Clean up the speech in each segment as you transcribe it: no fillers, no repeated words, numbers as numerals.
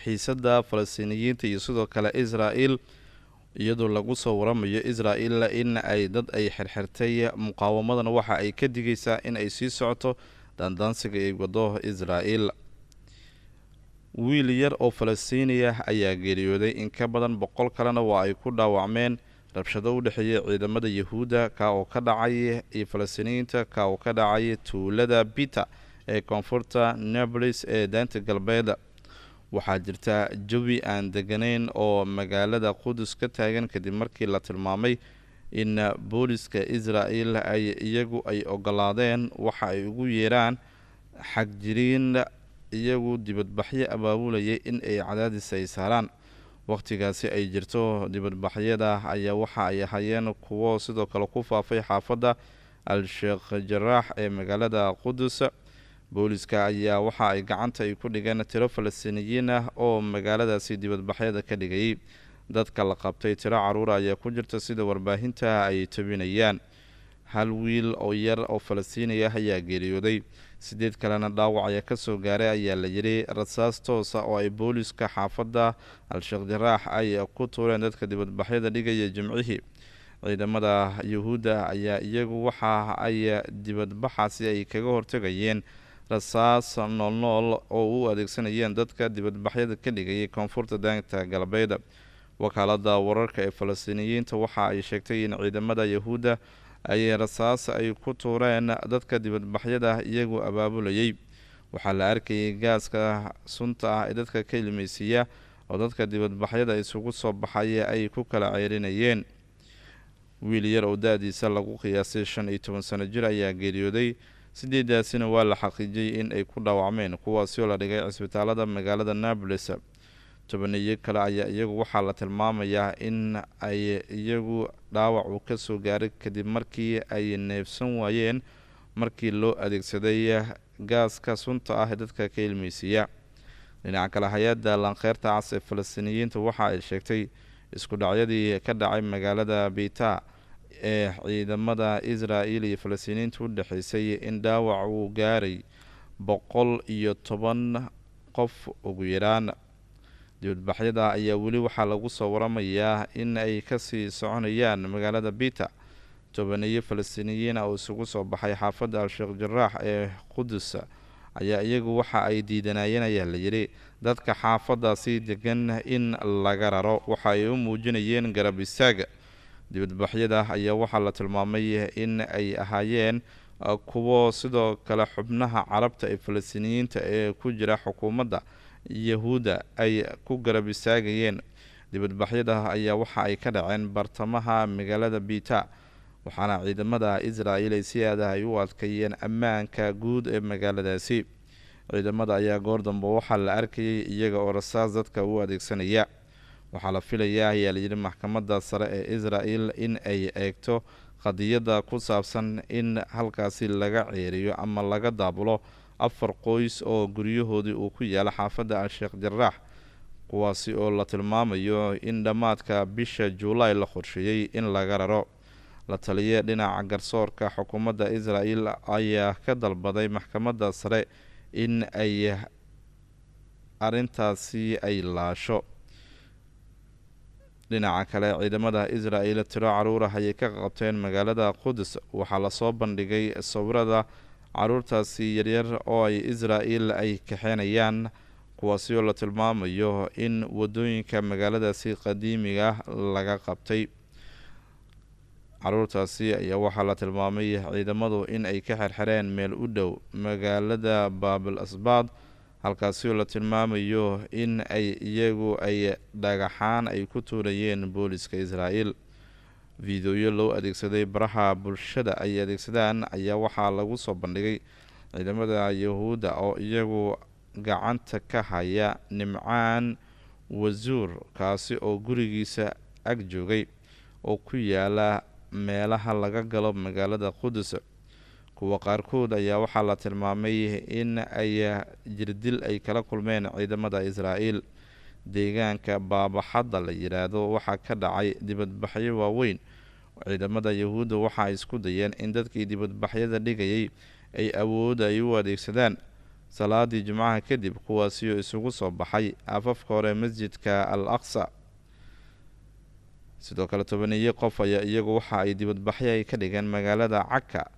xiisada Falastiiniyiinta iyo sidoo kale Israel iyadoo lagu soo waramayo Israel in ay dad ay xirxirtay muqaawamadan waxa ay ka digaysaa in ay sii socoto dandaansiga ay wado Israel. wiil yar oo Falastiiniya ayaa geeriyooday in ka badan 100 kalena waa ay ku dhaawacmeen rabshado u dhexeeya ciidamada Yahuuda ka oo ka dhacay iyo Falastiiniyiinta ka oo ka dhacay tuulada Bita ee koonfurta Nablus ee daanta galbeed. waxaa jirta jawi aan deganayn oo magaalada Qudus ka taagan kadib markii la tilmaamay in booliska Israel ay iyagu ay ogolaadeen waxa ay ugu yeeraan xagjiriin iyagu dibadbaxyo abaabulayay in ay cadaadis ay saaraan. waqtigaasi ay jirto dibadbaxyada ayaa waxa ay hayeen kuwo sidoo kale ku faafay xaafadda al-Sheikh Jarrah ee magaalada Qudus. booliska ayaa waxa ay gacanta ay ku dhigeen tiro Falastiiniyiin ah oo magaaladaasi dibadbaxyada ka dhigayay. dadka la qabtay tiro caruur ayaa ku jirta sida warbaahinta ay tabinayaan. hal wiil oo yar oo Falastiini ah ayaa geeriyooday, 8 kalena dhaawac ayaa ka soo gaaray ayaa la yiri rasaas toos ah oo ay booliska xaafadda al-Sheikh Jarrah ay ku tuureen dadka dibadbaxyada dhigaya Jimcihii. ciidamada Yahuuda ayaa iyagu waxa ay dibadbaxaasi ay kaga hortagayeen rasaas nool oo u adeegsanayeen dadka dibadbaxyada ka dhigayay koonfurta daanta galbeed. wakaalada wararka ee Falastiiniyiinta waxa ay sheegtay in ciidamada Yahuuda ay rasaas ay ku tuureen dadka dibadbaxyada iyagu abaabulayay. waxaa la arkayay gaaska sunta ah ee dadka ka ilmeysiiya oo dadka dibadbaxyada isugu soo baxay ay ku kala ceerinayeen. wiil yar oo daadiisa lagu qiyaasay 15 sano jir ayaa geeriyooday, 8daasina waa la xaqiijiyay in ay ku dhaawacmeen kuwaasi oo la dhigay cisbitaalada magaalada Nablus. 10 kale ayaa iyagu waxaa la tilmaamayaa in ay iyagu dhaawac uu ka soo gaaray kadib markii ay neefsan waayeen markii loo adeegsaday gaaska sunta ah ee dadka ka ilmeysiiya. dhinaca kale hay-adda Lanqeyrta Cas ee Falastiiniyiinta waxa ay sheegtay isku dhacyadii ka dhacay magaalada Bita ee ciidamada Israel iyo Falastiiniyiinta u dhaxaysay in dhaawac uu gaaray 110 qof ugu yaraan. dibadbaxyada ayaa weli waxaa lagu soo waramayaa in ay kasii soconayaan magaalada Bita. 10 Falastiiniyiin oo isugu soo baxay xaafadda al-Sheikh Jarrah ee Qudus ayaa iyagu waxa ay diidanayeen ayaa la yiri dadka xaafadaasi degan in laga raro. waxa ay u muujinayeen garab istaaga. dibadbaxyada ayaa waxaa la tilmaamay in ay ahaayeen kuwo sidoo kale xubnaha carabta ee Falastiiniyiinta ee ku jira xukuumadda Yahuuda ay ku garab istaagayeen. dibadbaxyada ayaa waxa ay ka dhaceen bartamaha magaalada Bita, waxaana ciidamada Israel ay si aad ah ay u adkeeyeen ammaanka guud ee magaaladaasi. ciidamada ayaa goor dambe waxaa la arkayay iyaga oo rasaas dadka u adeegsanaya. waxaa la filayaa ayaa la yiri maxkamadda sare ee Israel in ay eegto qadiyada ku saabsan in halkaasi laga ceeriyo ama laga daabulo 4 qoys oo guryahoodii uu ku yaala xaafadda al-Sheikh Jarrah, kuwaasi oo la tilmaamayo in dhamaadka bisha Juulaay la qorsheeyay in laga raro. la taliye dhinaca garsoorka xukuumadda Israel ayaa ka dalbaday maxkamadda sare in ay arintaasi ay laasho. dhinaca kale ciidamada Israel tiro caruur ah ayay ka qabteen magaalada Qudus. waxaa la soo bandhigay sawirada caruurtaasi yaryar oo ay Israel ay kaxeenayaan, kuwaasi oo la tilmaamayo in wadooyinka magaaladaasi qadiimiga laga qabtay. caruurtaasi ayaa waxaa la tilmaamay ciidamadu in ay ka xirxireen meel u dhow magaalada Baabil Asbaad, halkaasi oo la tilmaamayo in ay iyagu ay dhagaxaan ay ku tuurayeen booliska Israel. fiidiyoyo loo adeegsaday baraha bulshada ay adeegsadaan ayaa waxaa lagu soo bandhigay ciidamada Yahuuda oo iyagu gacanta ka haya Nimcaan Wazuur, kaasi oo gurigiisa ag joogay oo ku yaala meelaha laga galo magaalada Qudus. kuwa qaarkood ayaa waxaa la tilmaamay in ay jirdil ay kala kulmeen ciidamada Israel. deegaanka Baabaxadda la yiraahdo waxaa ka dhacay dibadbaxyo waaweyn. ciidamada Yahuuda waxa ay isku dayeen in dadkii dibadbaxyada dhigayay ay awood ay u adeegsadaan. salaadii jimcaha kadib, kuwaasi oo isugu soo baxay afafka hore masjidka al aqsa. sidoo kale 12 qof ayaa iyagu waxa ay dibadbaxyo ay ka dhigeen magaalada Caka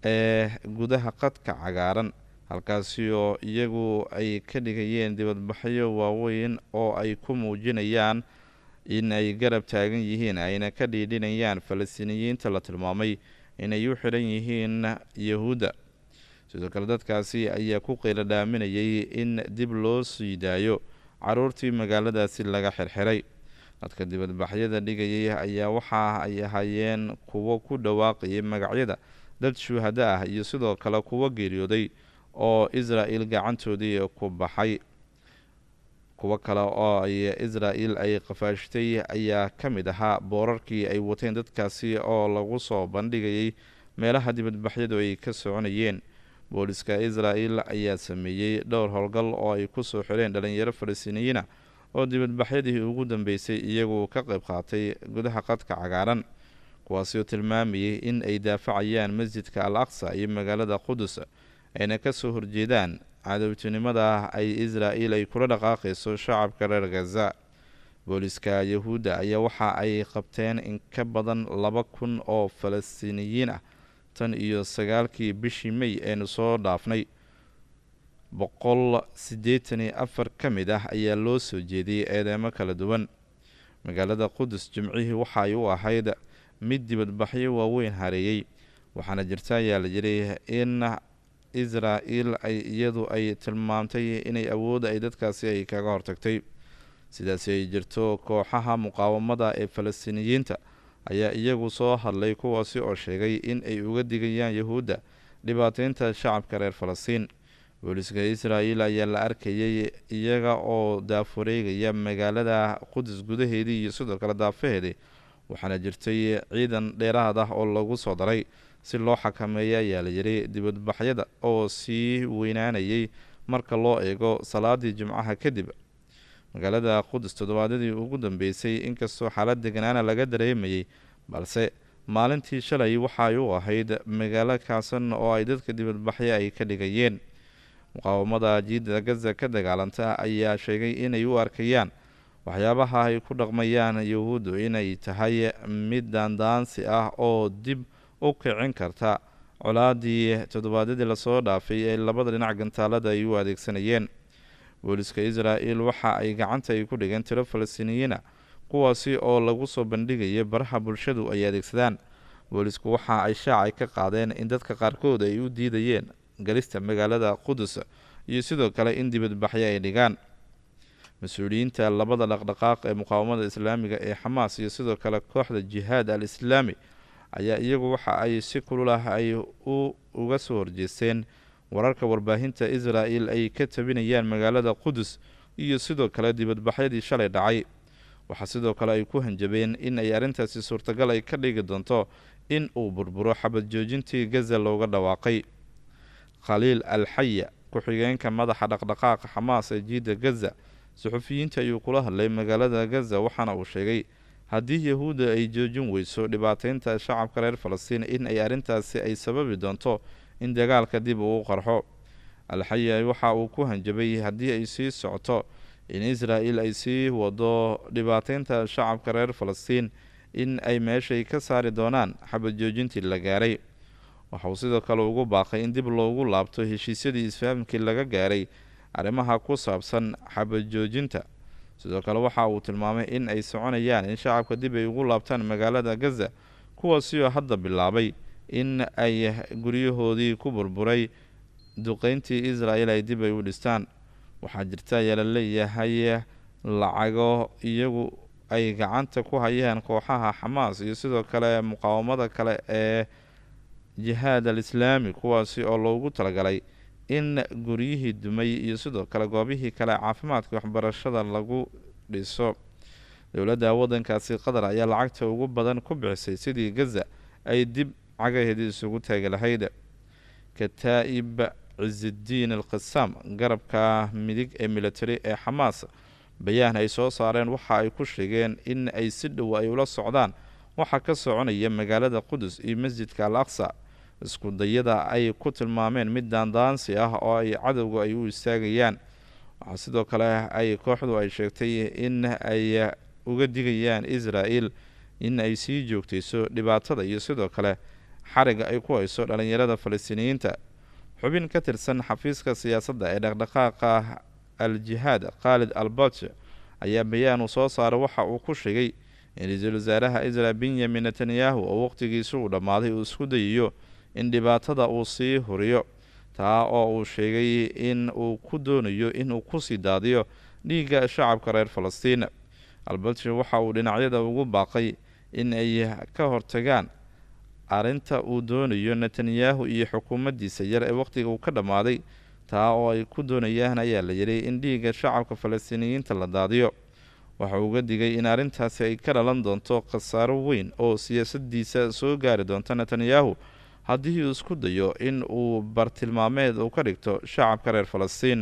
ee gudaha qadka cagaaran, halkaasi oo iyagu ay ka dhigayeen dibadbaxyo waaweyn oo ay ku muujinayaan in ay garab taagan yihiin ayna ka dhiidhinayaan Falastiiniyiinta la tilmaamay inay u xiran yihiin Yahuudda. sidoo kale dadkaasi ayaa ku qeyla dhaaminayay in dib loo sii daayo caruurtii magaaladaasi laga xirxiray. dadka dibadbaxyada dhigayay ayaa waxa ay ahaayeen kuwo ku dhawaaqayay magacyada dad shuhado ah iyo sidoo kale kuwo geeriyooday oo Israa'iil gacantoodii ku baxay. kuwo kale oo ay Israa'iil ay qafaashtay ayaa ka mid ahaa boorarkii ay wateen dadkaasi oo lagu soo bandhigayay meelaha dibadbaxyadu ay ka soconayeen. booliska Israa'iil ayaa sameeyey dhowr howlgal oo ay ku soo xireen dhalinyaro Falastiiniyiin oo dibadbaxyadii ugu dambeysay iyagu ka qayb qaatay gudaha qadka cagaaran, kuwaasi oo tilmaamayay in ay daafacayaan masjidka al aqsa iyo magaalada Qudus, ayna ka soo horjeedaan cadowtinimada ay Israa'iil ay kula dhaqaaqayso shacabka reer Gaza. booliska Yahuudda ayaa waxa ay qabteen in ka badan 2,000 oo Falastiiniyiin ah tan iyo 9kii bishii May ee soo dhaafnay. 184 ka mid ah ayaa loo soo jeediyey eedeymo kala duwan. magaalada Qudus jimcihii waxa ay u ahayd mid dibadbaxyo waaweyn hareeyay, waxaana jirta ayaa la yidhi in Israa'iil ay iyadu ay tilmaamtay inay awood ay dadkaasi ay kaga hortagtay. sidaasi ay jirto, kooxaha muqaawamada ee Falastiiniyiinta ayaa iyagu soo hadlay, kuwaasi oo sheegay in ay uga digayaan Yahuudda dhibaateynta shacabka reer Falastiin. booliska Israa'iil ayaa la arkayay iyaga oo daafureegaya magaalada Qudus gudaheedii iyo sidoo kale daafaheedii, waxaana jirtay ciidan dheeraad ah oo lagu soo daray si loo xakameeyo ayaa la yidhi dibadbaxyada oo sii weynaanayay marka loo eego salaadii jimcaha kadib. magaalada Qudus toddobaadyadii ugu dambeysay inkastoo xaalad deganaana laga dareemayay, balse maalintii shalay waxa ay u ahayd magaalo kaasan oo ay dadka dibadbaxyo ay ka dhigayeen. muqaawamada jiida Gaza ka dagaalanta ayaa sheegay inay u arkayaan waxyaabaha ay ku dhaqmayaan Yahuuddu inay tahay mid daandaansi ah oo dib u kicin karta colaadii toddobaadyadii lasoo dhaafay ee labada dhinac gantaalada ay u adeegsanayeen. booliska Israa'iil waxa ay gacanta ay ku dhigeen tiro Falastiiniyiin kuwaasi oo lagu soo bandhigaya baraha bulshadu ay adeegsadaan. boolisku waxa ay shaacay ka qaadeen in dadka qaarkood ay u diidayeen galista magaalada Qudus iyo sidoo kale in dibadbaxyo ay dhigaan. mas-uuliyiinta labada dhaqdhaqaaq ee muqaawamada islaamiga ee Xamaas iyo sidoo kale kooxda Jihaad al-Islaami ayaa iyagu waxa ay si kulul ah ay uga soo horjeesteen wararka warbaahinta Israa'iil ay ka tabinayaan magaalada Qudus iyo sidoo kale dibadbaxyadii shalay dhacay. waxaa sidoo kale ay ku hanjabeen in ay arrintaasi suurtagal ay ka dhigi doonto in uu burburo xabad joojintii Gaza looga dhawaaqay. Khaliil al-Haya, ku-xigeenka madaxa dhaqdhaqaaqa Xamaas ee jiida Gaza, suxufiyiinta ayuu kula hadlay magaalada Gaza, waxaana uu sheegay haddii Yahuudda ay joojin weyso dhibaateynta shacabka reer Falastiin in ay arrintaasi ay sababi doonto in dagaalka dib uu qarxo. al-Haya waxa uu ku hanjabay haddii ay sii socoto in Israa'iil ay sii wado dhibaateynta shacabka reer Falastiin in ay meeshay ka saari doonaan xabad joojintii la gaaray. waxa uu sidoo kale ugu baaqay in dib loogu laabto heshiisyadii isfahamkii laga gaaray arrimaha ku saabsan xabad joojinta. sidoo kale waxa uu tilmaamay in ay soconayaan in shacabka dib ay ugu laabtaan magaalada Gaza, kuwaasi oo hadda bilaabay in ay guryahoodii ku burburay duqeyntii Israa'iil ay dib ay u dhistaan. waxaa jirta ayaa la leeyahay lacago iyagu ay gacanta ku hayaan kooxaha Xamaas iyo sidoo kale muqaawamada kale ee Jihaad al-Islaami, kuwaasi oo loogu talagalay in guryihii dumay iyo sidoo kale goobihii kale caafimaadka waxbarashada lagu dhiso. dowladda waddankaasi Qatar ayaa lacagta ugu badan ku bixisay sidii Gaza ay dib cagaheedii isugu taagi lahayd. Kataa'ib Cizidiin al-Qassam, garabka midig ee military ee Xamaas, bayaan ay soo saareen waxa ay ku sheegeen in ay si dhow ay ula socdaan waxa ka soconaya magaalada Qudus iyo masjidka al-Aqsa, isku dayada ay ku tilmaameen mid daandaansi ah oo ay cadowga ay u istaagayaan. waxaa sidoo kale ay kooxdu ay sheegtay in ay uga digayaan Israel in ay sii joogtayso dhibaatada iyo sidoo kale xariga ay ku hayso dhalinyarada Falastiiniyiinta. xubin ka tirsan xafiiska siyaasadda ee dhaqdhaqaaqa al-jihaad Khalid al-Bach ayaa bayaan soo saaray waxa uu ku sheegay in ra'iisul wasaaraha Israel Benjamin Netanyahu oo waqtigiisu u dhammaaday uu isku dayayo in dhibaatada uu sii horiyo, taa oo uu sheegay in uu ku doonayo in uu ku sii daadiyo dhiigga shacabka reer Falastiin. al-Bach waxa uu dhinacyada ugu baaqay in ay ka hortagaan arrinta uu doonayo Netanyahu iyo xukuumaddiisa yar ee waqtiga uu ka dhammaaday, taa oo ay ku doonayaan ayaa la yidhi in dhiigga shacabka Falastiiniyiinta la daadiyo. waxa uu uga digay in arrintaasi ay ka dhalan doonto khasaaro weyn oo siyaasaddiisa soo gaari doonta Netanyahu haddii uu isku dayo in uu bartilmaameed u ka dhigto shacabka reer Falastiin.